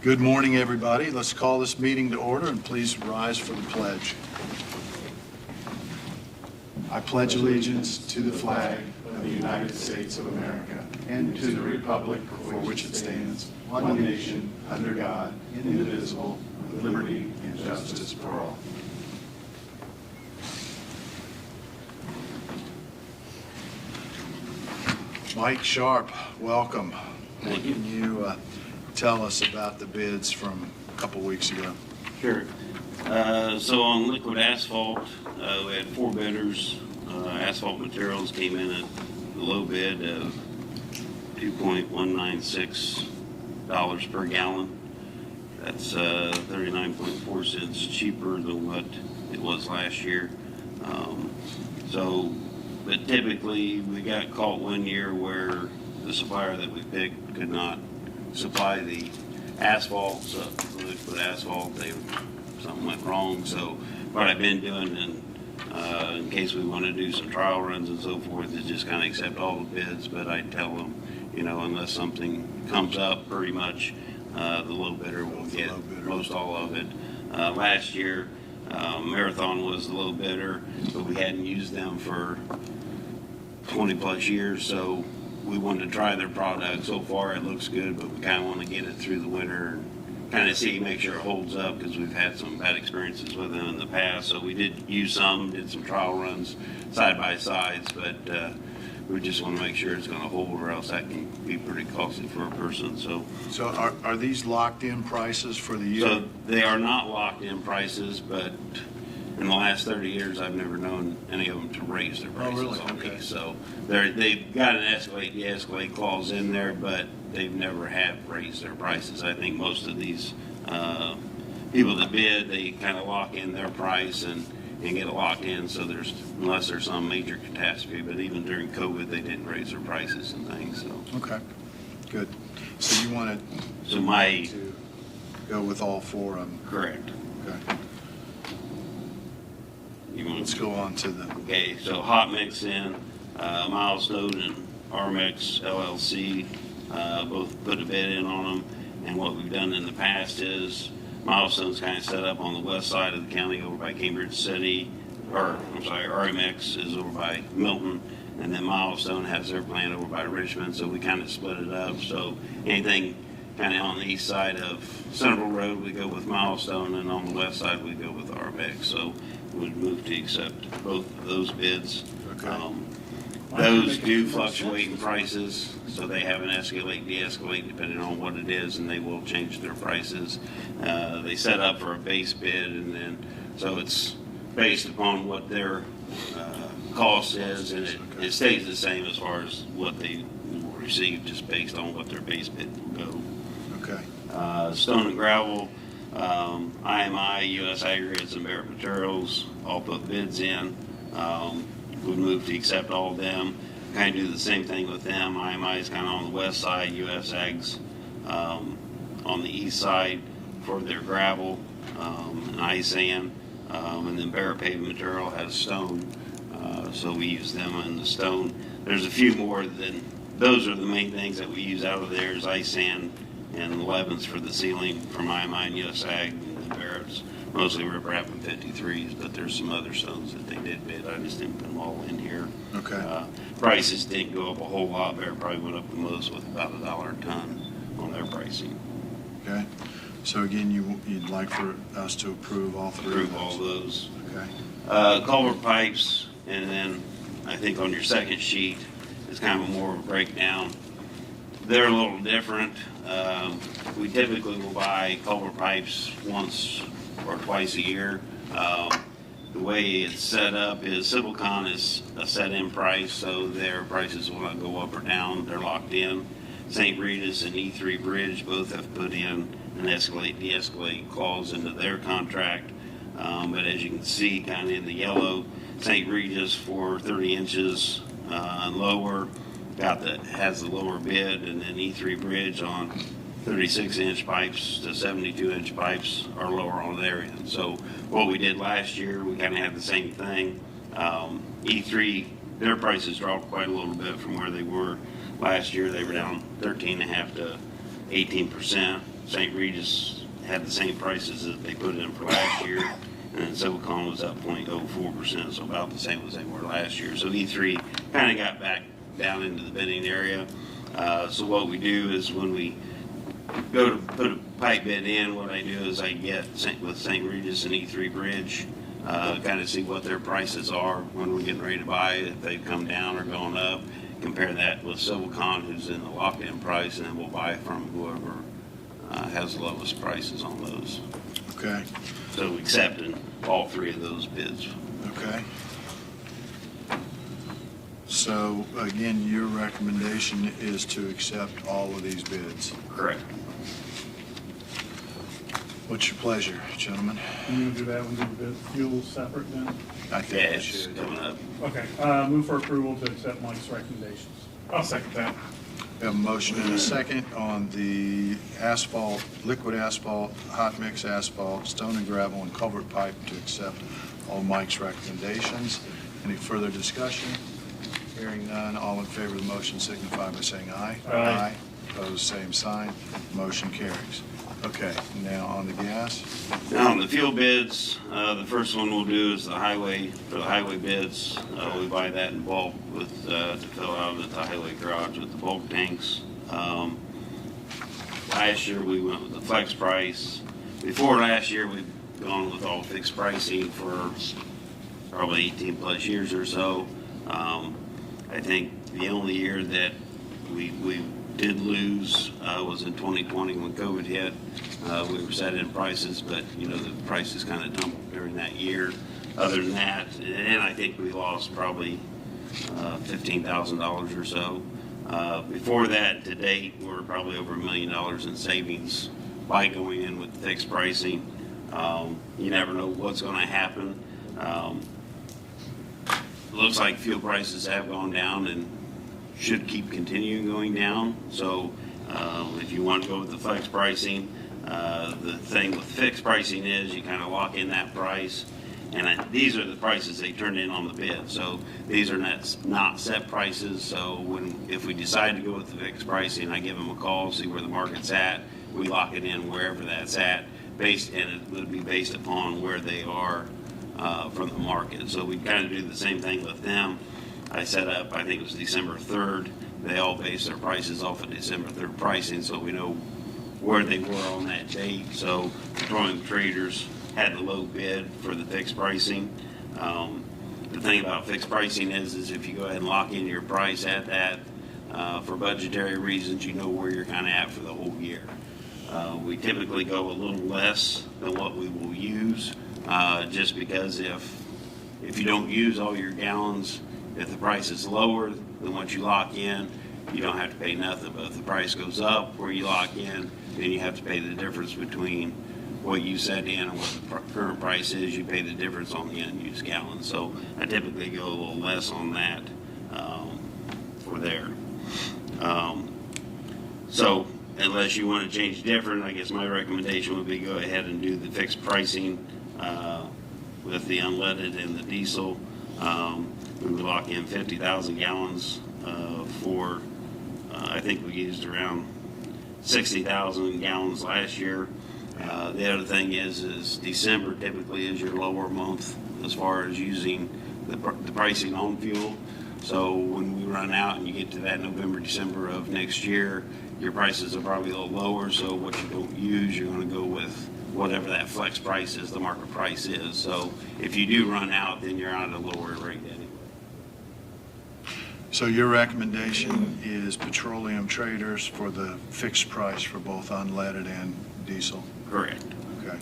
Good morning, everybody. Let's call this meeting to order, and please rise for the pledge. I pledge allegiance to the flag of the United States of America and to the republic for which it stands, one nation, under God, indivisible, with liberty and justice for all. Mike Sharp, welcome. Thank you. Can you tell us about the bids from a couple weeks ago? Sure. So on liquid asphalt, we had 4 bidders. Asphalt materials came in at the low bid of $2.196 per gallon. That's 39.4 cents cheaper than what it was last year. But typically we got caught one year where the supplier that we picked could not supply the asphalt, so the liquid asphalt, something went wrong. So what I've been doing, in case we want to do some trial runs and so forth, is just kind of accept all the bids, but I tell them, unless something comes up, pretty much the low bidder will get most all of it. Last year, Marathon was the low bidder, but we hadn't used them for 20 plus years, so we wanted to try their product. So far it looks good, but we kind of want to get it through the winter and kind of make sure it holds up, because we've had some bad experiences with them in the past. So we did use did some trial runs side by sides, but we just want to make sure it's going to hold, or else that can be pretty costly for a person. So are these locked in prices for the year? So they are not locked in prices, but in the last 30 years, I've never known any of them to raise their prices on me. So they've got an escalate, de-escalate clause in there, but they've never have raised their prices. I think most of these people that bid, they kind of lock in their price and get it locked in. So unless there's some major catastrophe, but even during COVID, they didn't raise their prices and things. So okay, good. So you wanted to go with all 4 of them? Correct. Okay. Let's go on to the... Okay, so hot mix in, Milestone and RMX LLC both put a bid in on them. And what we've done in the past is Milestone's kind of set up on the west side of the county over by Cambridge City, RMX is over by Milton, and then Milestone has their plant over by Richmond, so we kind of split it up. So anything kind of on the east side of Central Road, we go with Milestone, and on the west side, we go with RMX. So we'd move to accept both of those bids. Okay. Those do fluctuate in prices, so they have an escalate, de-escalate depending on what it is, and they will change their prices. They set up for a base bid, and then so it's based upon what their cost is, and it stays the same as far as what they will receive, just based on what their base bid will go. Okay. Stone and gravel, IMI, U.S. Aggregates, and Barrett Materials all put bids in. We moved to accept all of them. Kind of do the same thing with them. IMI is kind of on the west side, U.S. Aggs on the east side for their gravel and ice sand. And then Barrett Paving Material has stone, so we use them in the stone. There's a few more those are the main things that we use out of there is ice sand and 11s for the ceiling from IMI and U.S. Ag, and then Barrett's mostly riprap and 53s, but there's some other stones that they did bid. I just didn't put them all in here. Okay. Prices didn't go up a whole lot. Barrett probably went up the most with about $1 a ton on their pricing. Okay. So again, you'd like for us to approve all 3 Approve of all those? those. Okay. Culvert pipes, and then I think on your second sheet is kind of more of a breakdown. They're a little different. We typically will buy culvert pipes once or twice a year. The way it's set up is Civicon is a set-in price, so their prices will not go up or down. They're locked in. St. Rita's and E3 Bridge both have put in an escalate, de-escalate clause into their contract. But as you can see, kind of in the yellow, St. Rita's for 30 inches and lower has the lower bid, and then E3 Bridge on 36-inch pipes to 72-inch pipes are lower on their end. So what we did last year, we kind of had the same thing. E3, their prices dropped quite a little bit from where they were last year. They were down 13.5% to 18%. St. Regis had the same prices that they put in for last year, and Silvercon was up 0.04%, so about the same as they were last year. So E3 kind of got back down into the bidding area. So what we do is when we go to put a pipe bid in, what I do is I get with St. Regis and E3 Bridge, kind of see what their prices are when we're getting ready to buy, if they've come down or gone up. Compare that with Silvercon, who's in the locked-in price, and then we'll buy from whoever has the lowest prices on those. Okay. So accepting all three of those bids. Okay. So again, your recommendation is to accept all of these bids. Correct. What's your pleasure, gentlemen? You gonna do that one, do the bid fuel separate then? I Yeah, think we it's should. coming up. Okay, move for approval to accept Mike's recommendations. I'll second that. We have a motion and a second on the asphalt, liquid asphalt, hot mix asphalt, stone and gravel, and culvert pipe to accept all Mike's recommendations. Any further discussion? Hearing none, all in favor of the motion signify by saying aye. Aye. Opposed, same sign. Motion carries. Okay, now on the gas. Now, on the fuel bids, the first one we'll do is the highway, for the highway bids. We buy that in bulk with, to fill out at the highway garage with the bulk tanks. Last year, we went with the flex price. Before last year, we've gone with all fixed pricing for probably 18 plus years or so. I think the only year that we did lose was in 2020 when COVID hit. We were set in prices, but you know the prices kind of tumbled during that year. Other than that, and I think we lost probably $15,000 or so. Before that, to date, we're probably over $1 million in savings by going in with fixed pricing. You never know what's going to happen. Looks like fuel prices have gone down and should keep continuing going down. So if you want to go with the flex pricing, the thing with fixed pricing is you kind of lock in that price, and these are the prices they turned in on the bid. So these are not set prices. So if we decide to go with the fixed pricing, I give them a call, see where the market's at. We lock it in wherever that's at, and it would be based upon where they are from the market. So we kind of do the same thing with them. I set up, I think it was December 3rd. They all base their prices off of December 3rd pricing, so we know where they were on that date. So Petroleum Traders had the low bid for the fixed pricing. The thing about fixed pricing is if you go ahead and lock in your price at that, for budgetary reasons, you know where you're kind of at for the whole year. We typically go a little less than what we will use, just because if you don't use all your gallons, if the price is lower than what you lock in, you don't have to pay nothing. But if the price goes up where you lock in, then you have to pay the difference between what you set in and what the current price is. You pay the difference on the unused gallons. So I typically go a little less on that for there. So unless you want to change different, I guess my recommendation would be go ahead and do the fixed pricing with the unleaded and the diesel. We would lock in 50,000 gallons for, I think we used around 60,000 gallons last year. The other thing is December typically is your lower month as far as using the pricing on fuel. So when we run out and you get to that November, December of next year, your prices are probably a little lower. So what you don't use, you're going to go with whatever that flex price is, the market price is. So if you do run out, then you're on a lower rate anyway. So your recommendation is Petroleum Traders for the fixed price for both unleaded and diesel? Correct. Okay.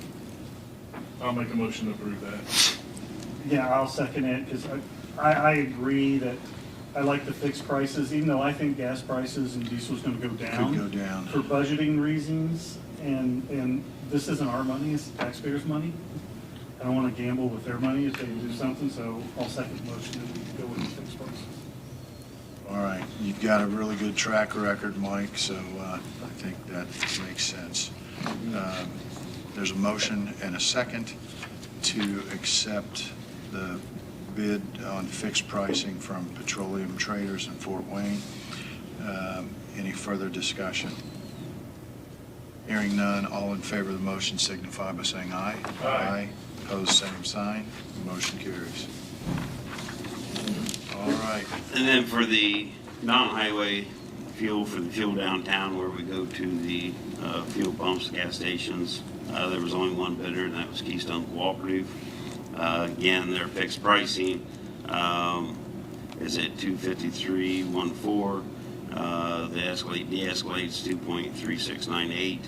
I'll make a motion to approve that. Yeah, I'll second it, because I agree that I like the fixed prices, even though I think gas prices and diesel's gonna go down. Could go down. For budgeting reasons, and this isn't our money, it's the taxpayers' money. I don't wanna gamble with their money if they do something, so I'll second the motion and go with the fixed prices. All right, you've got a really good track record, Mike, so I think that makes sense. There's a motion and a second to accept the bid on fixed pricing from Petroleum Traders in Fort Wayne. Any further discussion? Hearing none, all in favor of the motion signify by saying aye. Aye. Opposed, same sign. Motion carries. All right. And then for the non-highway fuel, for the fuel downtown where we go to the fuel pumps, gas stations, there was only one bidder, and that was Keystone Cooperative. Again, their fixed pricing is at $253.14. The de-escalate's 2.3698.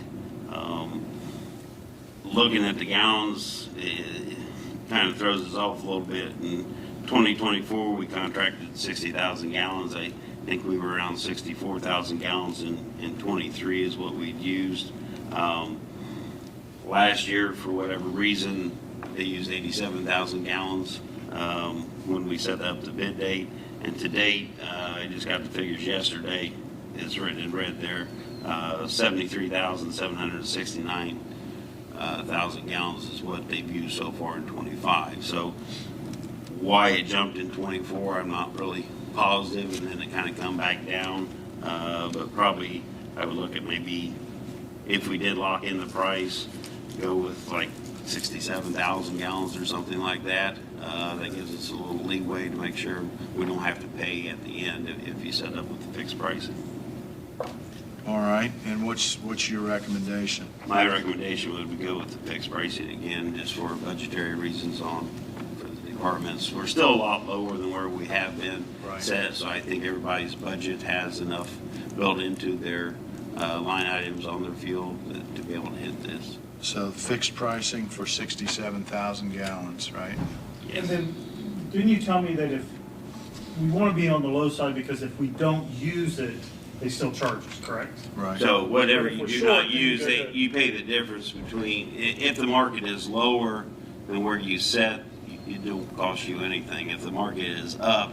Looking at the gallons, it kind of throws us off a little bit. In 2024, we contracted 60,000 gallons. I think we were around 64,000 gallons in 23 is what we'd used. Last year, for whatever reason, they used 87,000 gallons when we set up the bid date. And to date, I just got the figures yesterday. It's written in red there. 73,769 thousand gallons is what they've used so far in 25. So why it jumped in 24, I'm not really positive, and then it kind of come back down. But probably I would look at maybe if we did lock in the price, go with like 67,000 gallons or something like that. That gives us a little leeway to make sure we don't have to pay at the end if you set up with the fixed pricing. All right, and what's your recommendation? My recommendation would be go with the fixed pricing again, just for budgetary reasons for the departments. We're still a lot lower than where we have been Right. set, so I think everybody's budget has enough built into their line items on their fuel to be able to hit this. So fixed pricing for 67,000 gallons, right? And then, didn't you tell me that if, we want to be on the low side because if we don't use it, they still charge us, correct? Right. So whatever If you we're do short, not then you use, go to- you pay the difference between, if the market is lower than where you set, it don't cost you anything. If the market is up,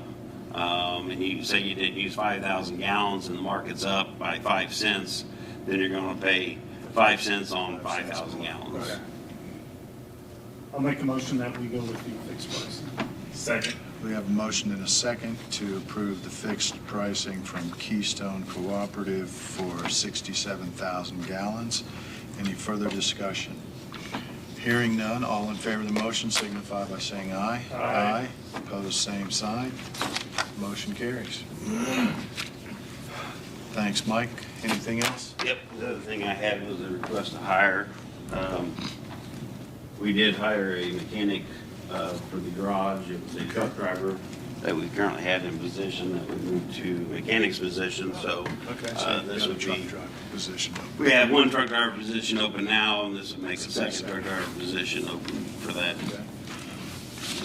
and you say you didn't use 5,000 gallons and the market's up by 5 cents, then you're gonna pay 5 cents on 5,000 gallons. Okay. I'll make a motion that we go with the fixed price. Second. We have a motion and a second to approve the fixed pricing from Keystone Cooperative for 67,000 gallons. Any further discussion? Hearing none, all in favor of the motion signify by saying aye. Aye. Opposed, same sign. Motion carries. Thanks, Mike. Anything else? Yep, the other thing I had was a request to hire. We did hire a mechanic for the garage. It was a truck driver that we currently had in position that we moved to mechanic's position, so Okay, so this you've would got a truck be, driver position. we have one truck driver position open now, and this would make a second truck driver position open for that. Okay.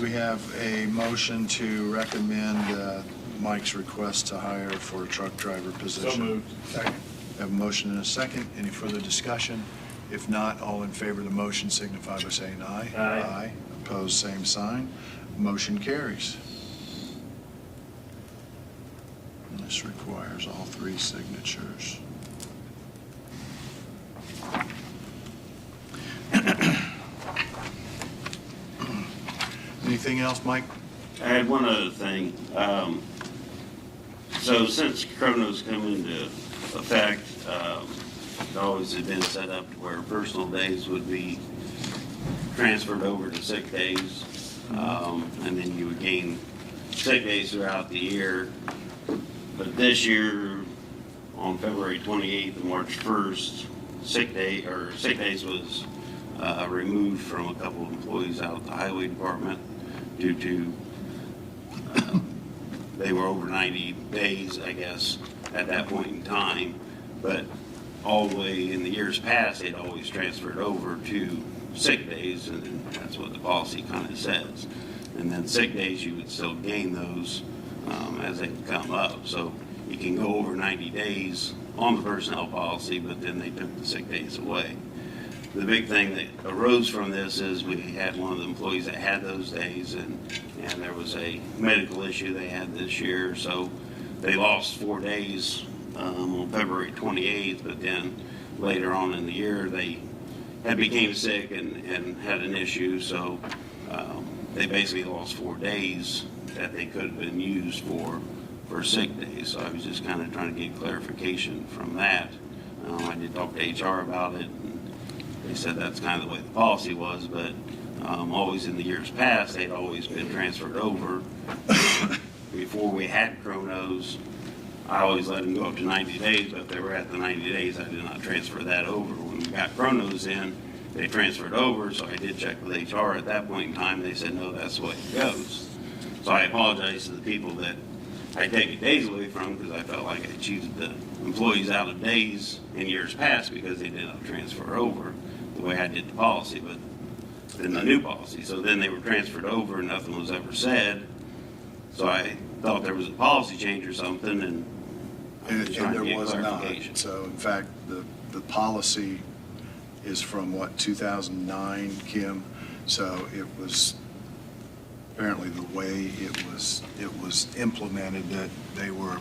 We have a motion to recommend Mike's request to hire for a truck driver position. So moved. Second. We have a motion and a second. Any further discussion? If not, all in favor of the motion signify by saying aye. Aye. Opposed, same sign. Motion carries. And this requires all three signatures. Anything else, Mike? I had one other thing. So since Corona's come into effect, it always had been set up to where personal days would be transferred over to sick days. And then you would gain sick days throughout the year. But this year, on February 28th and March 1st, sick days was removed from a couple of employees out at the highway department due to they were over 90 days, I guess, at that point in time. But all the way in the years past, they'd always transferred over to sick days, and that's what the policy kind of says. And then sick days, you would still gain those as they come up. So you can go over 90 days on the personnel policy, but then they took the sick days away. The big thing that arose from this is we had one of the employees that had those days, and there was a medical issue they had this year, so they lost 4 days on February 28th, but then later on in the year, they had became sick and had an issue, so they basically lost 4 days that they could have been used for sick days. So I was just kind of trying to get clarification from that. I did talk to HR about it, and they said that's kind of the way the policy was, but always in the years past, they'd always been transferred over. Before we had chronos, I always let them go up to 90 days, but if they were at the 90 days, I did not transfer that over. When we got chronos in, they transferred over, so I did check with HR at that point in time. They said, no, that's the way it goes. So I apologize to the people that I take days away from, because I felt like I cheated the employees out of days in years past because they didn't transfer over the way I did the policy, but in the new policy. So then they were transferred over and nothing was ever said. So I thought there was a policy change or something, and I was trying to there get was not. clarification. So in fact, the policy is from what, 2009, Kim? So it was apparently the way it was implemented, that they were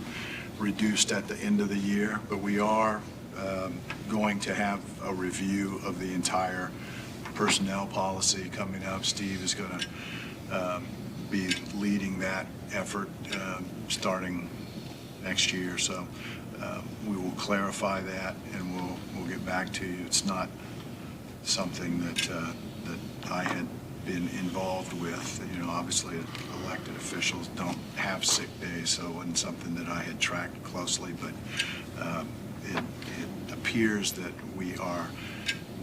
reduced at the end of the year. But we are going to have a review of the entire personnel policy coming up. Steve is going to be leading that effort starting next year. So we will clarify that, and we'll get back to you. It's not something that I had been involved with. You know, obviously elected officials don't have sick days, so it wasn't something that I had tracked closely, but it appears that we are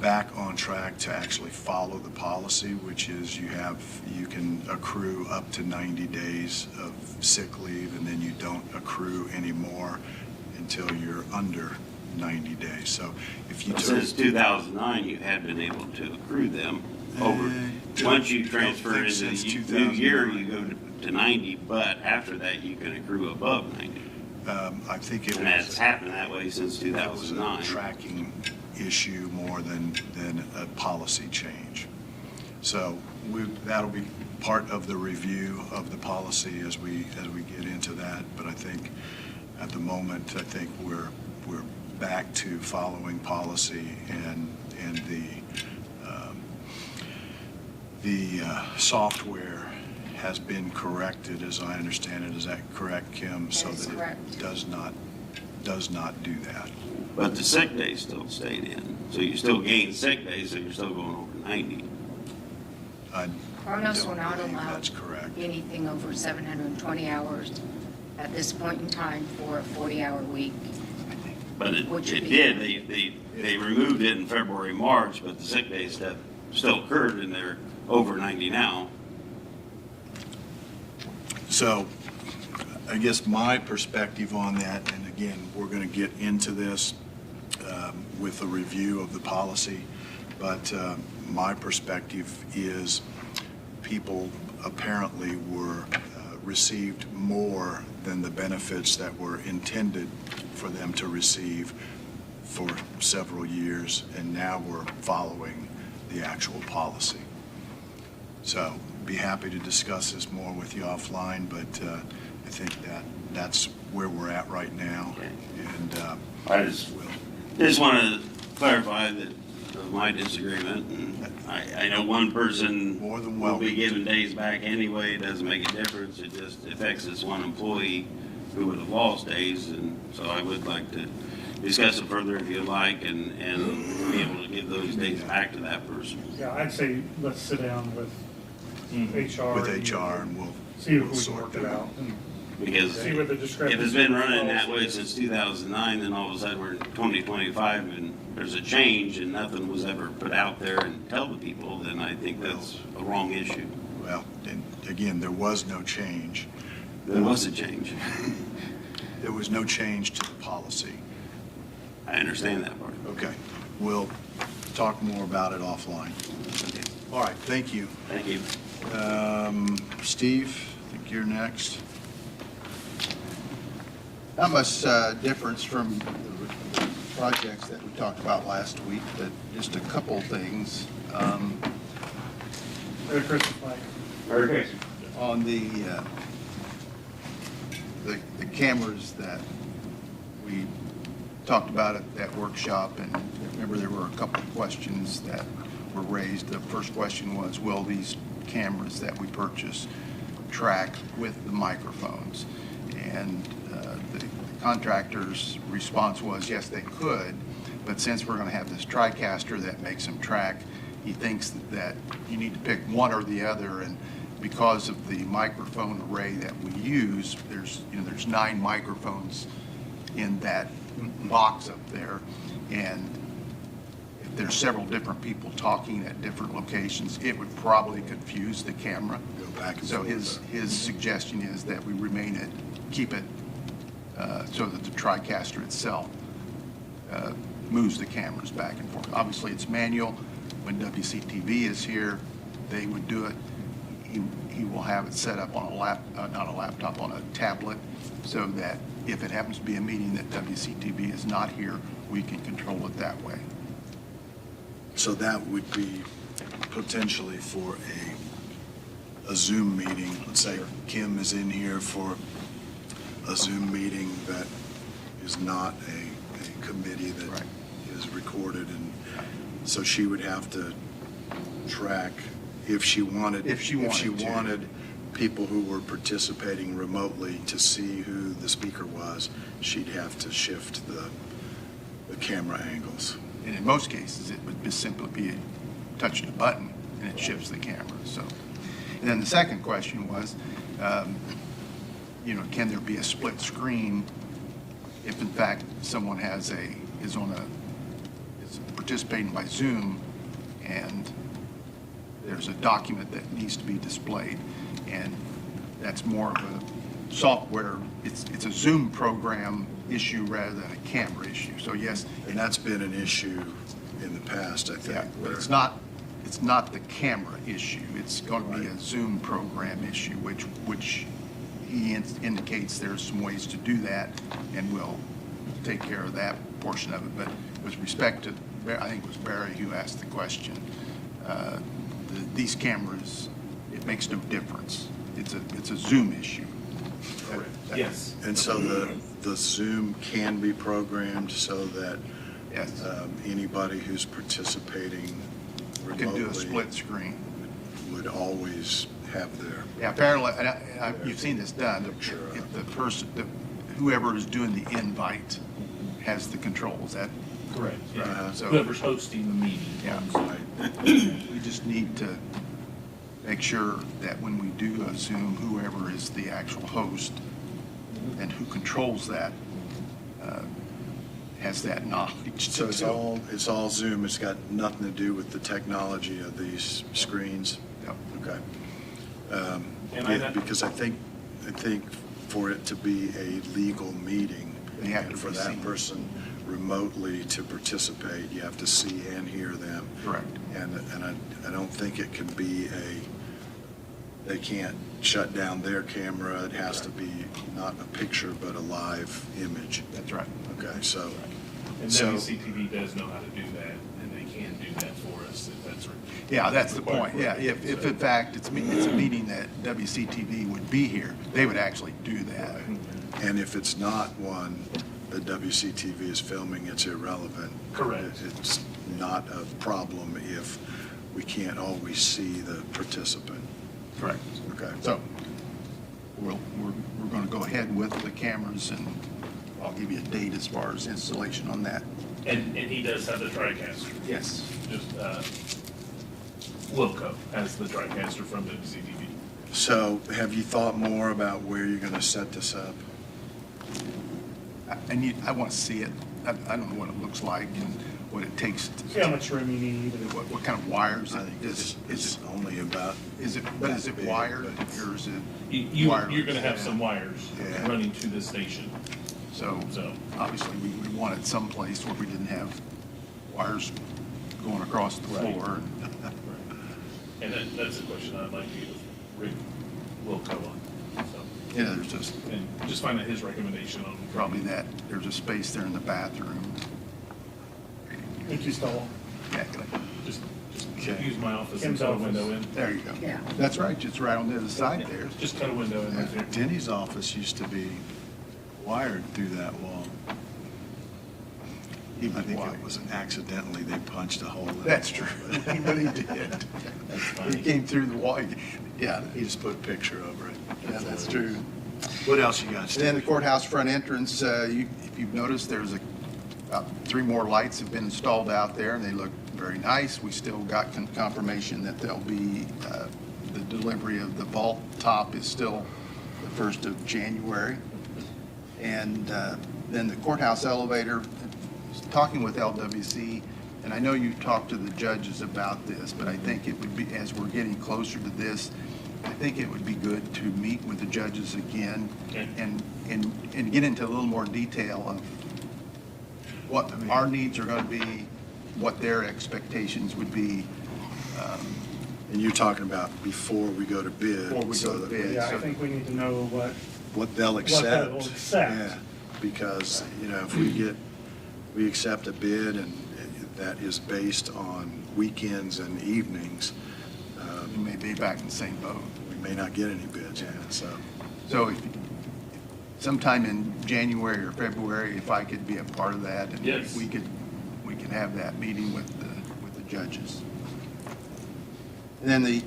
back on track to actually follow the policy, which is you can accrue up to 90 days of sick leave, and then you don't accrue anymore until you're under 90 days. So if you Since 2009, you had been able to accrue them over. Once you transfer into the new year, you go to 90, but after that, you can accrue above 90. I think it And that's happened that way since it was a 2009. tracking issue more than a policy change. So that'll be part of the review of the policy as we get into that. But I think at the moment, I think we're back to following policy, and the software has been corrected, as I understand it. Is that correct, Kim? That So is that correct. it does not do that. But the sick days still stayed in. So you still gain sick days, so you're still going over 90. I Kronos will don't not believe allow that's correct. anything over 720 hours at this point in time for a 40-hour week. But it Which would be- did. They removed it in February, March, but the sick days stuff still occurred, and they're over 90 now. So I guess my perspective on that, and again, we're going to get into this with a review of the policy, but my perspective is people apparently received more than the benefits that were intended for them to receive for several years, and now we're following the actual policy. So be happy to discuss this more with you offline, but I think that's where we're at right now. Okay. And I just want to clarify that of my disagreement. And I know one person More than will be welcome. given days back anyway. It doesn't make a difference. It just affects this one employee who would have lost days. And so I would like to discuss it further if you'd like, and be able to give those days back to that person. Yeah, I'd say let's sit down with HR. with HR, and we'll See if we can sort work it that out. And Because see what the if discrepancy. it's been running that way since 2009, then all of a sudden we're in 2025 and there's a change and nothing was ever put out there and tell the people, then I think that's a wrong issue. Well, and again, there was no change. There was a change. There was no change to the policy. I understand that part. Okay, we'll talk more about it offline. Okay. All right, thank you. Thank you. Steve, I think you're next. Not much difference from the projects that we talked about last week, but just a couple things. Merry Christmas, Mike. Merry Christmas. On the cameras that we talked about at that workshop, and remember there were a couple of questions that were raised. The first question was, will these cameras that we purchase track with the microphones? And the contractor's response was, yes, they could, But since we're going to have this TriCaster that makes them track, he thinks that you need to pick one or the other. And because of the microphone array that we use, there's 9 microphones in that box up there. And if there's several different people talking at different locations, it would probably confuse the camera. Go back and So forth. his suggestion is that we keep it so that the TriCaster itself moves the cameras back and forth. Obviously, it's manual. When WCTV is here, they would do it. He will have it set up on on a tablet, so that if it happens to be a meeting that WCTV is not here, we can control it that way. So that would be potentially for a Zoom meeting. Let's say Kim is in here for a Zoom meeting that is not a committee that Right. is recorded, and so she would have to track if she wanted to. people who were participating remotely to see who the speaker was. She'd have to shift the camera angles. And in most cases, it would just simply be touching a button and it shifts the camera. So, and then the second question was, can there be a split screen if in fact someone is participating by Zoom and there's a document that needs to be displayed, and that's more of a software, it's a Zoom program issue rather than a camera issue. So yes, And that's been an issue in the past, I think. yeah, but where- it's not the camera issue. It's going to be a Zoom program issue, which he indicates there's some ways to do that, and we'll take care of that portion of it. But with respect to, I think it was Barry who asked the question, these cameras, it makes no difference. It's a Zoom issue. Yes. And so the Zoom can be programmed so that Yes. Anybody who's participating We can do a remotely split screen. would always have their, Yeah, apparently, you've seen this done. Sure. If the person, whoever is doing the invite has the controls, that, Correct. Yeah. So- Whoever's hosting the meeting. yeah. We just need to make sure that when we do a Zoom, whoever is the actual host and who controls that has that knowledge. so it's all Zoom. It's got nothing to do with the technology of these screens. Yep. Okay. And Because I think for it to be a legal meeting, They have to and for be that seen. person remotely to participate, you have to see and hear them. Correct. And I don't think it can be they can't shut down their camera. It has to be not a picture, but a live image. That's right. Okay, so. And So- WCTV does know how to do that, and they can do that for us if that's. Yeah, that's the required point. for Yeah, it. if in fact it's a meeting that WCTV would be here, they would actually do that. And if it's not one that WCTV is filming, it's irrelevant. Correct. It's not a problem if we can't always see the participant. Correct. Okay. So we're going to go ahead with the cameras, and I'll give you a date as far as installation on that. And he does have the TriCaster. Yes. Just, Wilco has the TriCaster from WCTV. So have you thought more about where you're going to set this up? I want to see it. I don't know what it looks like and what it takes to. See how much room you need. and What kind of wires? I think Is it's only about. it big, wired but- or is it You're wireless? going to have some wires Yeah. running to the station, So so. obviously we wanted someplace where we didn't have wires going across the Right. floor. And that's the question I'd like to get with Rick Wilco on. So, Yeah, there's just and just find out his recommendation on. probably that. There's a space there in the bathroom. Empty stall. Yeah, Just Okay. use my office and Kim's cut a office. window in. there you go. Yeah. That's right, just right on the other side there. Just cut a window in right there. Denny's office used to be wired through that wall. He I was think wired. it was accidentally they punched a hole in it. That's true. He really did. That's He funny. came through the wall. Yeah, He just put a picture over it. yeah, that's true. What else you got, And Steve? then the courthouse front entrance, if you've noticed, there's a about 3 more lights have been installed out there, and they look very nice. We still got confirmation that there'll be, the delivery of the vault top is still the 1st of January. And then the courthouse elevator, talking with LWC, and I know you talked to the judges about this, but I think it would be, as we're getting closer to this, I think it would be good to meet with the judges again Okay. and get into a little more detail of what our needs are going to be, what their expectations would be. And you're talking about before we go to bid. Before we go so to that bid. Yeah, I think we need to know What they'll accept. they'll accept. Yeah, because, if we accept a bid and that is based on weekends and evenings, We may be back in the same boat. we may not get any bids, so. So sometime in January or February, if I could be a part of that, and Yes. we could have that meeting with the judges. And then the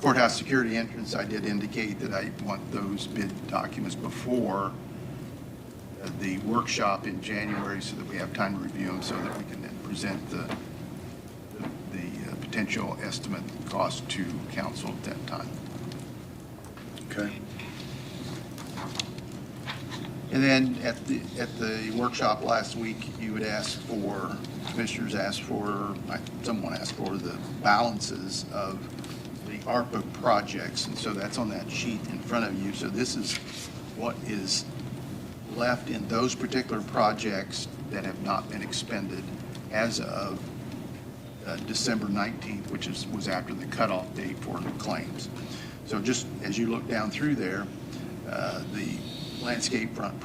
courthouse security entrance, I did indicate that I want those bid documents before the workshop in January so that we have time to review them, so that we can then present the potential estimate cost to council at that time. Okay. And then at the workshop last week, you had asked for, commissioners asked for, someone asked for the balances of the ARPA projects, and so that's on that sheet in front of you. So this is what is left in those particular projects that have not been expended as of December 19th, which was after the cutoff date for the claims. So just as you look down through there, the landscape front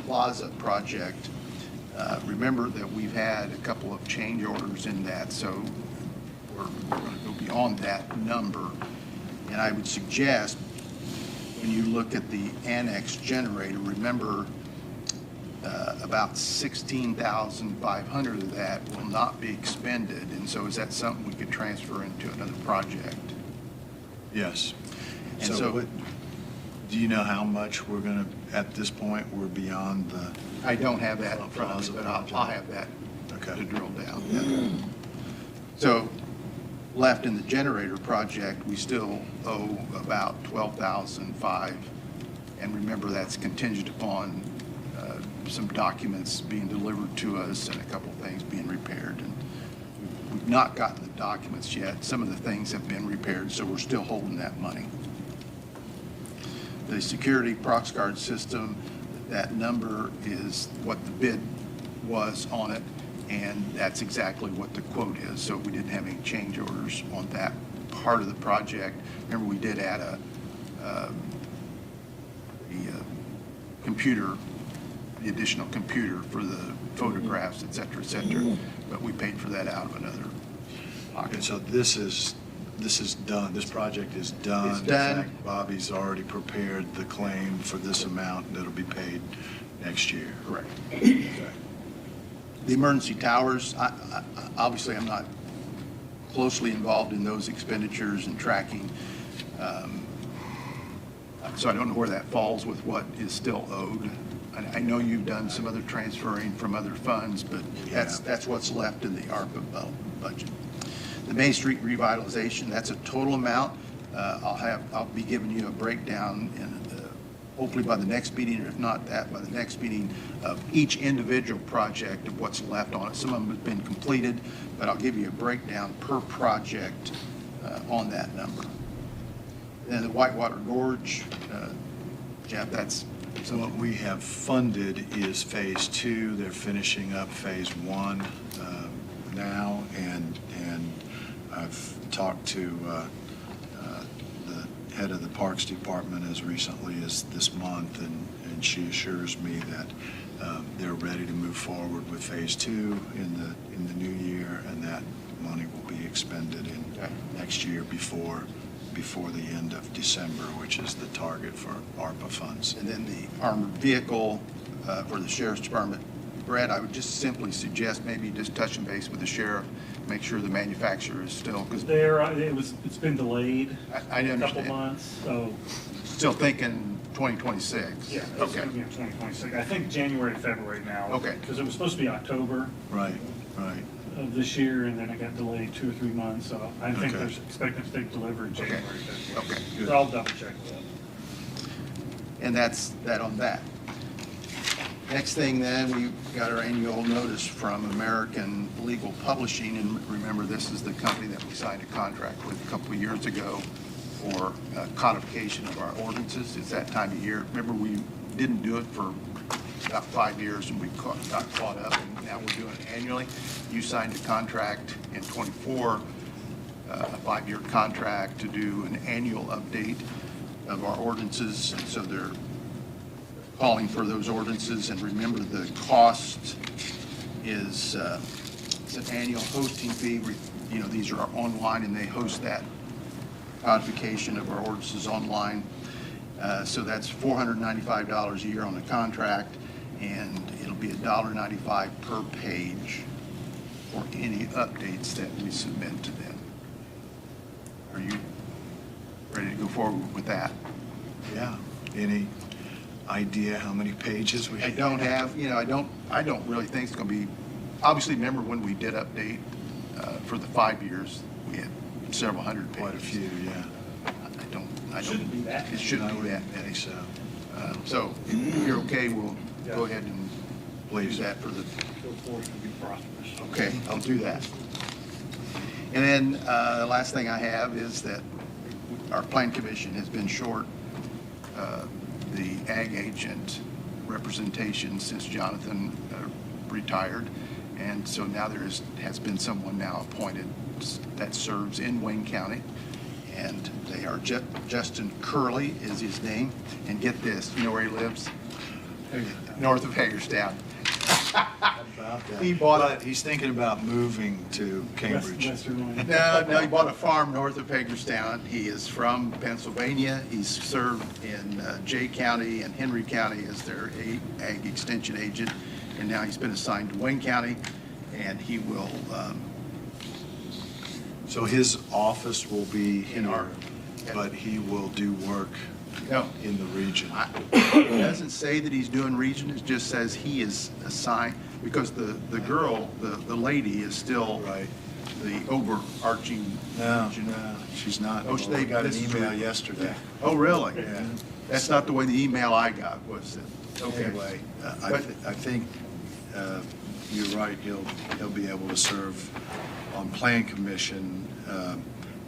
plaza project, remember that we've had a couple of change orders in that, so we're going to go beyond that number. And I would suggest, when you look at the annex generator, remember about 16,500 of that will not be expended. And so is that something we could transfer into another project? Yes. And So do you know how much we're going to, at this point, we're beyond the? I don't have that in front of me, but I'll have that Okay. to drill down. So left in the generator project, we still owe about $12,500. And remember, that's contingent upon some documents being delivered to us and a couple things being repaired. And we've not gotten the documents yet. Some of the things have been repaired, so we're still holding that money. The security prox guard system, that number is what the bid was on it, and that's exactly what the quote is. So we didn't have any change orders on that part of the project. Remember, we did add a computer, the additional computer for the photographs, et cetera, but we paid for that out of another pocket. And so this is done, this project is done. It's done. In fact, Bobby's already prepared the claim for this amount that'll be paid next year. Correct. Okay. The emergency towers, obviously, I'm not closely involved in those expenditures and tracking, so I don't know where that falls with what is still owed. I know you've done some other transferring from other funds, but that's what's left in the ARPA budget. The Main Street revitalization, that's a total amount. I'll be giving you a breakdown hopefully by the next meeting, or if not that, by the next meeting, of each individual project of what's left on it. Some of them have been completed, but I'll give you a breakdown per project on that number. And the Whitewater Gorge, Jeff, that's So what we have funded is Phase 2. They're finishing up Phase 1 now, and I've talked to the head of the Parks Department as recently as this month, and she assures me that they're ready to move forward with Phase 2 in the new year, and that money will be expended in next year before the end of December, which is the target for ARPA funds. And then the armored vehicle for the Sheriff's Department. Brad, I would just simply suggest maybe just touching base with the sheriff, make sure the manufacturer is still, because It's been delayed I a couple understand. months, so Still thinking 2026? Yeah, it's Okay, going to be in 2026. I think January, February now. Okay. Because it was supposed to be October Right, right. of this year, and then it got delayed 2 or 3 months. So I think Okay. they're expecting to take delivery January, February. okay, good. So I'll double check that. And that's that on that. Next thing then, we got our annual notice from American Legal Publishing, and remember, this is the company that we signed a contract with a couple of years ago for codification of our ordinances. It's that time of year. Remember, we didn't do it for about 5 years, and we got caught up, and now we're doing it annually. You signed a contract in '24, a 5-year contract to do an annual update of our ordinances, and so they're calling for those ordinances. And remember, the cost is it's an annual hosting fee. You know, these are online, and they host that codification of our ordinances online. So that's $495 a year on the contract, and it'll be $1.95 per page for any updates that we submit to them. Are you ready to go forward with that? Yeah. Any idea how many pages we I have? don't have, I don't really think it's going to be, obviously, remember when we did update for the 5 years, we had several hundred pages. Quite a few, yeah. I don't. Shouldn't be that. It shouldn't I be wouldn't that many. think so. So if you're okay, we'll go ahead and Please. do that for the, Go forward and be prosperous. okay, I'll do that. And then the last thing I have is that our plan commission has been short the ag agent representation since Jonathan retired. And so now has been someone now appointed that serves in Wayne County. And they are Justin Curley is his name. And get this, you know where he lives? North of Hagerstown. About that. He bought But he's thinking about moving to Cambridge. Western Wayne. No, he bought a farm north of Hagerstown. He is from Pennsylvania. He's served in Jay County and Henry County as their ag extension agent. And now he's been assigned to Wayne County, and he will, So his office will be In our- here, but he will do work no, in the region. it doesn't say that he's doing region. It just says he is assigned, because the girl, the lady is still Right. the overarching. No, region. no, she's not. Oh, They got an this is email re- yesterday. Oh, really? Yeah. That's not the way the email I got was. Okay. Anyway, But- I think you're right, he'll be able to serve on Plan Commission,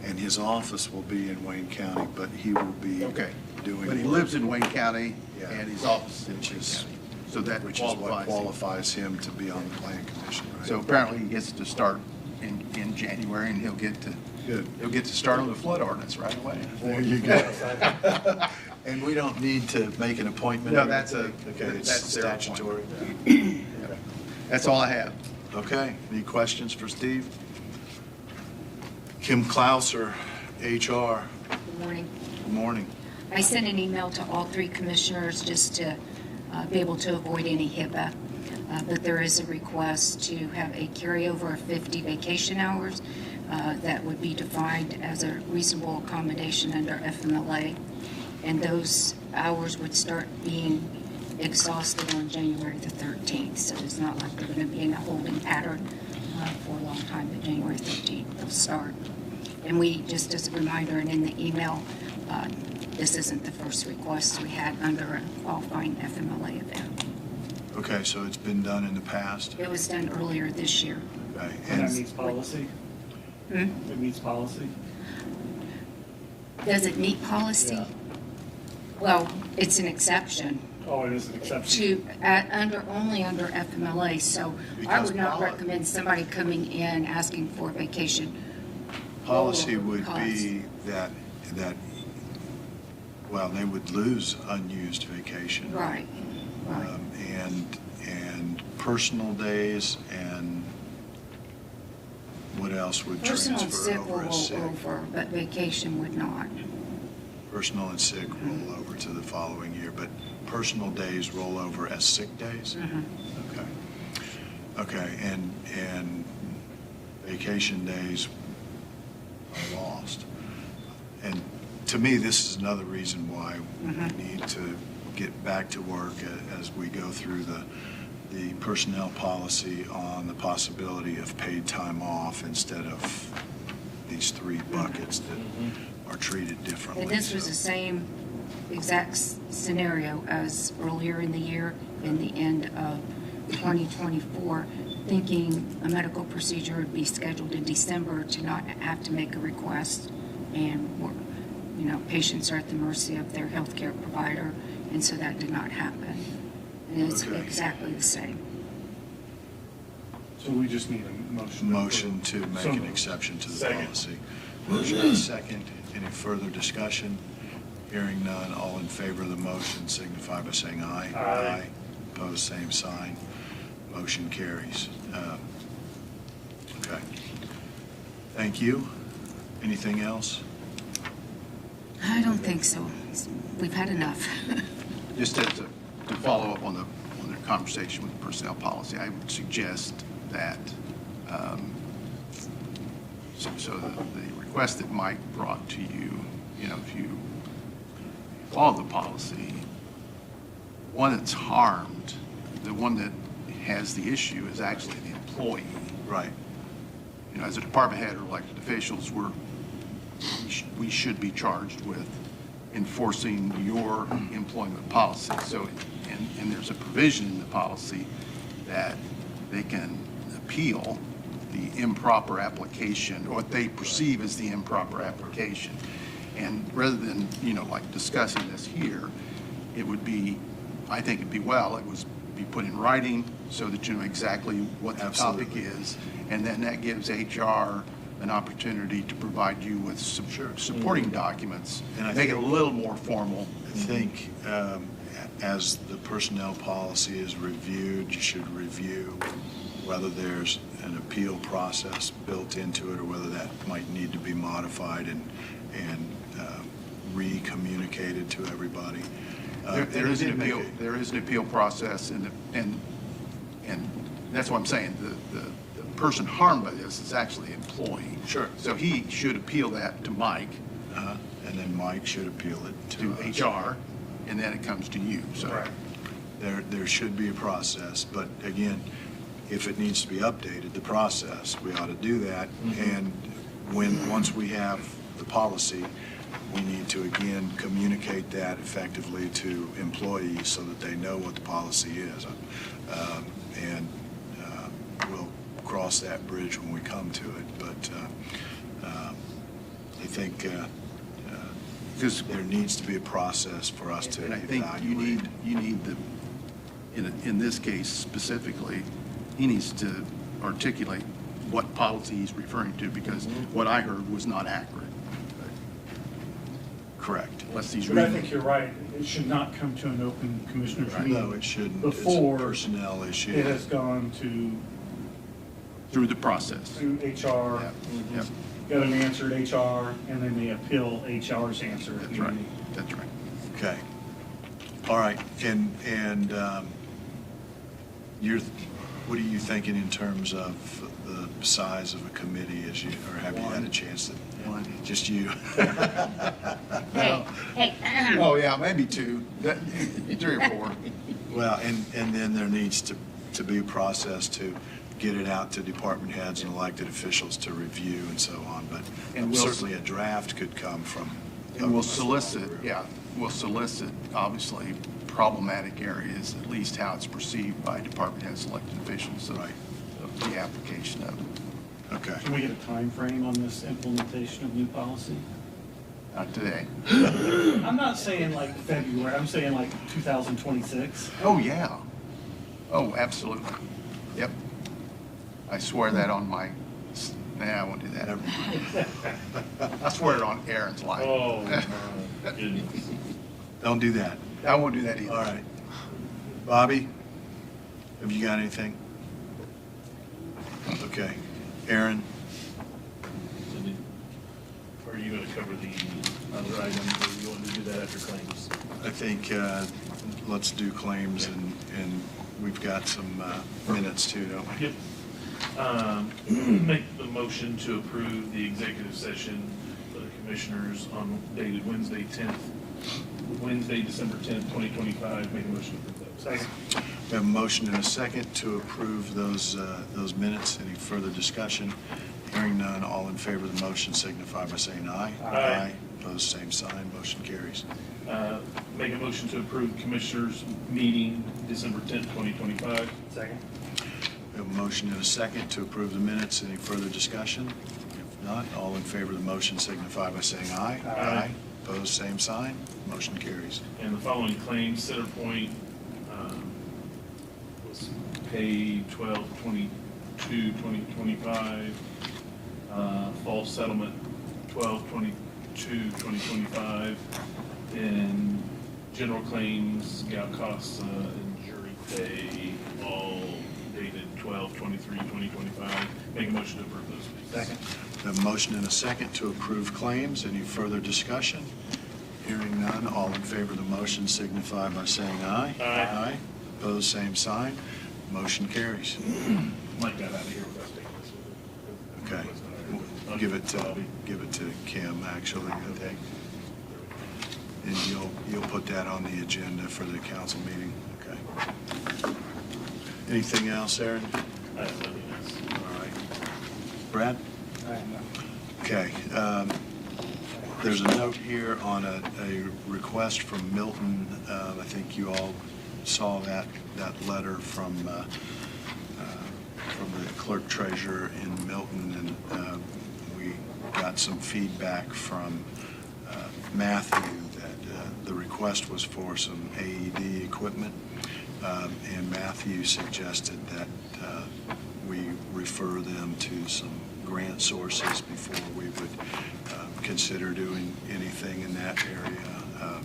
and his office will be in Wayne County, but he will be Okay. doing. But he work, lives in Wayne County, Yeah. and his office is in Which Wayne is- County. So that which is what qualifies him. qualifies him to be on the Plan Commission, right? So apparently he gets to start in January, and he'll get to start on the flood ordinance right away. There you go. And we don't need to make an appointment? No, or that's anything? Okay, it's that's their statutory. That's all I have. Okay, any questions for Steve? Kim Klauser, HR, Good morning. good morning. I sent an email to all 3 commissioners just to be able to avoid any HIPAA. But there is a request to have a carryover of 50 vacation hours that would be defined as a reasonable accommodation under FMLA. And those hours would start being exhausted on January the 13th. So it's not like they're going to be in a holding pattern for a long time, but January 13th they'll start. And we, just as a reminder, and in the email, this isn't the first request we had under a qualifying FMLA event. Okay, so it's been done in the past? It was done earlier this year. Okay, And that and meets policy? Hmm? It meets policy? Does it meet policy? Yeah. Well, it's an exception Oh, it is an exception. to, only under FMLA, so I Because would not poli- recommend somebody coming in asking for vacation. policy would Because- be that, well, they would lose unused vacation. Right, right. And personal days, and what else would Personal and transfer sick will over as sick? roll over, but vacation would not. Personal and sick roll over to the following year, but personal days roll over as sick days? Mhm. Okay, and vacation days are lost. And to me, this is another reason why we need to get back to work as we go through the personnel policy on the possibility of paid time off instead of these three buckets that are treated differently. And this was So- the same exact scenario as earlier in the year, in the end of 2024, thinking a medical procedure would be scheduled in December to not have to make a request. And, patients are at the mercy of their healthcare provider, and so that did not happen. And it's Okay. exactly the same. So we just need a motion. Motion to make So an moved. exception to the Second. policy. Motion and second. Any further discussion? Hearing none, all in favor of the motion signify by saying aye. Aye. Opposed, same sign. Motion carries. Okay. Thank you. Anything else? I don't think so. We've had enough. Just to follow up on the conversation with the personnel policy, I would suggest that, so the request that Mike brought to you, if you follow the policy, one that's harmed, the one that has the issue is actually the employee. Right. As a department head or elected officials, we should be charged with enforcing your employment policy. So, and there's a provision in the policy that they can appeal the improper application, or what they perceive as the improper application. And rather than, like discussing this here, it would be, I think it'd be be put in writing so that you know exactly what the topic Absolutely. is. And then that gives HR an opportunity to provide you with some supporting documents And I make it a think- little more formal. I think as the personnel policy is reviewed, you should review whether there's an appeal process built into it or whether that might need to be modified and re-communicated to everybody. There is and an make appeal, it- there is an appeal process, and that's what I'm saying. The person harmed by this is actually the employee. Sure. So he should appeal that to Mike, And then Mike should appeal it to us. HR, and then it comes to you. So Right. There should be a process, but again, if it needs to be updated, the process, we ought to do that. And once we have the policy, we need to again communicate that effectively to employees so that they know what the policy is. And we'll cross that bridge when we come to it, but I think because there needs to be a process for us to And I think evaluate. you need in this case specifically, he needs to articulate what policy he's referring to, because what I heard was not accurate. Correct. Unless he's But I reading. think you're right. It should not come to an open commissioners meeting. No, it shouldn't. Before It's a personnel issue. it has gone Through the process. to HR, Yeah, yeah, got an answer at HR, and then they appeal HR's answer. that's right, that's right. Okay. All right, and what are you thinking in terms of the size of a committee as you, or have you had a chance to? One. Just you? Hey, Oh, yeah, maybe two, 3 or 4. Well, and then there needs to be a process to get it out to department heads and elected officials to review and so on, but And we'll- certainly a draft could come from. And we'll solicit, obviously, problematic areas, at least how it's perceived by department heads, elected officials of Right. of the application of it. Okay. Can we get a time frame on this implementation of new policy? Not today. I'm not saying like February, I'm saying like 2026. Oh, yeah. Oh, absolutely. Yep. I swear that on my, I won't do that. Never mind. I swear it on Aaron's life. Oh, my goodness. Don't do that. I won't do that either. All right. Bobby, have you got anything? Okay. Aaron? Cindy, are you going to cover the other items, or you want to do that after claims? I think let's do claims, and we've got some minutes too, don't we? Yep. Make the motion to approve the executive session for the Commissioners on dated Wednesday, December 10th, 2025. Make a motion to approve those. Second. We have a motion and a second to approve those minutes. Any further discussion? Hearing none, all in favor of the motion signify by saying aye. Aye. Opposed, same sign, motion carries. Make a motion to approve Commissioners meeting December 10th, 2025. Second. We have a motion and a second to approve the minutes. Any further discussion? If not, all in favor of the motion signify by saying aye. Aye. Opposed, same sign, motion carries. And the following claims: Centerpoint was paid 12/22/2025. False settlement 12/22/2025. And general claims, gout costs, and jury pay, all dated 12/23/2025. Make a motion to approve those, please. Second. We have a motion and a second to approve claims. Any further discussion? Hearing none, all in favor of the motion signify by saying aye. Aye. Opposed, same sign, motion carries. Mike got out of here without taking this with it. Okay. We'll give it to Kim, actually, I think. And you'll put that on the agenda for the council meeting, okay? Anything else, Aaron? I have nothing else. All right. Brad? I have none. Okay. There's a note here on a request from Milton. I think you all saw that letter from the clerk treasurer in Milton, and we got some feedback from Matthew that the request was for some AED equipment, and Matthew suggested that we refer them to some grant sources before we would consider doing anything in that area.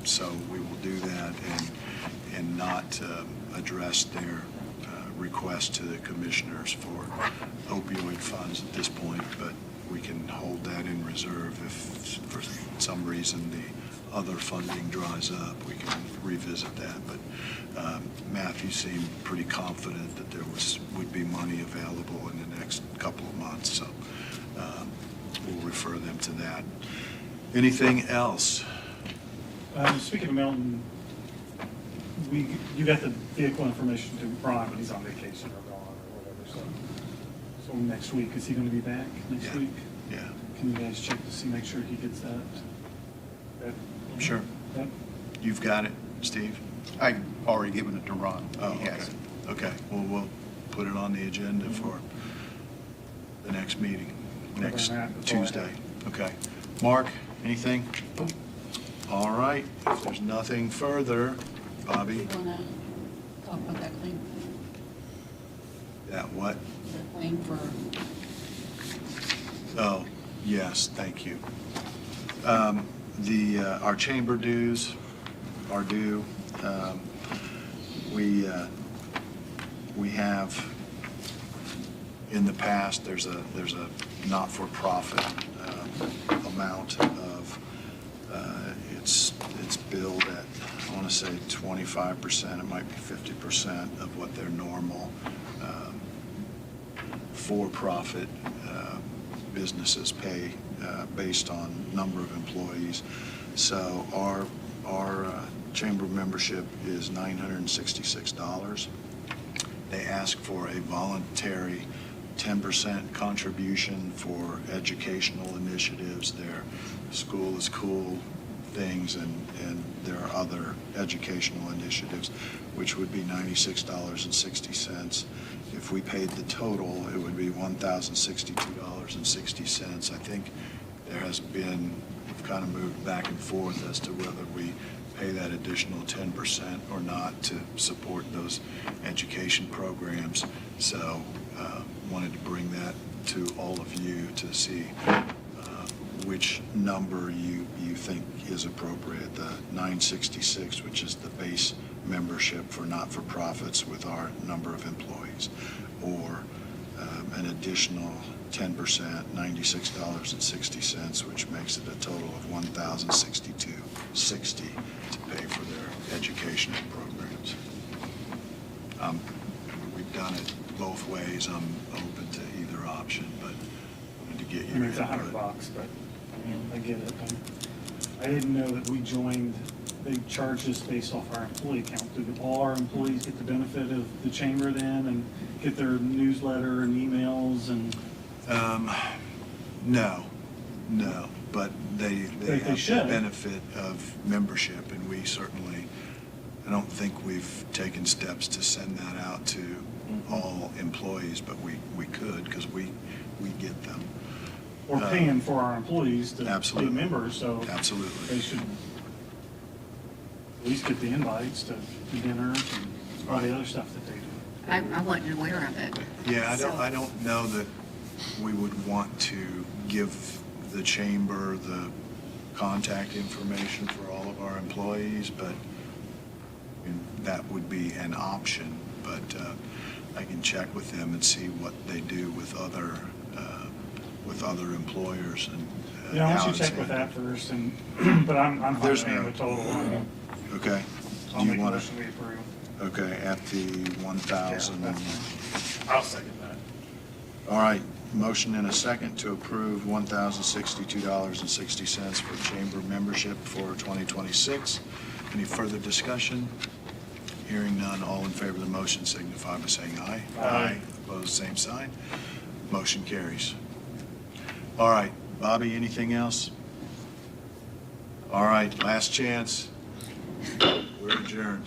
So we will do that and not address their request to the commissioners for opioid funds at this point, but we can hold that in reserve. If for some reason the other funding dries up, we can revisit that. But Matthew seemed pretty confident that there would be money available in the next couple of months, so we'll refer them to that. Anything else? Speaking of Milton, you got the vehicle information to Brian, but he's on vacation or gone or whatever, so next week, is he going to be back next Yeah. week? Yeah, Can you guys check to see, make sure he gets that? sure. That- You've got it, Steve? I've already given it to Ron. Oh, He has okay. it. Okay, well, we'll put it on the agenda for the next meeting, next Other than that, Tuesday. Okay. Mark, anything? All right, if there's nothing further, Bobby, You want to talk about that claim, that what? the claim for, Oh, yes, thank you. Our chamber dues are due. We have, in the past, there's a not-for-profit amount of, it's billed at, I want to say 25%, it might be 50% of what their normal for-profit businesses pay based on number of employees. So our chamber membership is $966. They ask for a voluntary 10% contribution for educational initiatives, their School is Cool things, and there are other educational initiatives, which would be $96.60. If we paid the total, it would be $1,062.60. I think there has been, we've kind of moved back and forth as to whether we pay that additional 10% or not to support those education programs. So wanted to bring that to all of you to see which number you think is appropriate. The $966, which is the base membership for not-for-profits with our number of employees, or an additional 10%, $96.60, which makes it a total of $1,062.60 to pay for their educational programs. We've done it both ways. I'm open to either option, but wanted to get I your mean, it's input. $100, but I get it. I didn't know that we joined, they charged us based off our employee count. Do all our employees get the benefit of the chamber then and get their newsletter and emails and? No, but they have the should. benefit of membership, and we certainly, I don't think we've taken steps to send that out to all employees, but we could, because we get them. We're paying for our employees to be Absolutely. members, so Absolutely. they should at least get the invites to dinners and all the other stuff that they do. I wasn't aware of it. Yeah, So- I don't know that we would want to give the chamber the contact information for all of our employees, but that would be an option. But I can check with them and see what they do with other employers and Yeah, why how don't you it's check with that handled. first and, but I'm fine There's paying no- the total. I mean, Okay. I'll Do you make a want motion we approve. to? Okay, at the 1,000. Yeah, that's fine. I'll second that. All right, motion and a second to approve $1,062.60 for chamber membership for 2026. Any further discussion? Hearing none, all in favor of the motion signify by saying aye. Aye. Opposed, same sign. Motion carries. All right, Bobby, anything else? All right, last chance. We're adjourned.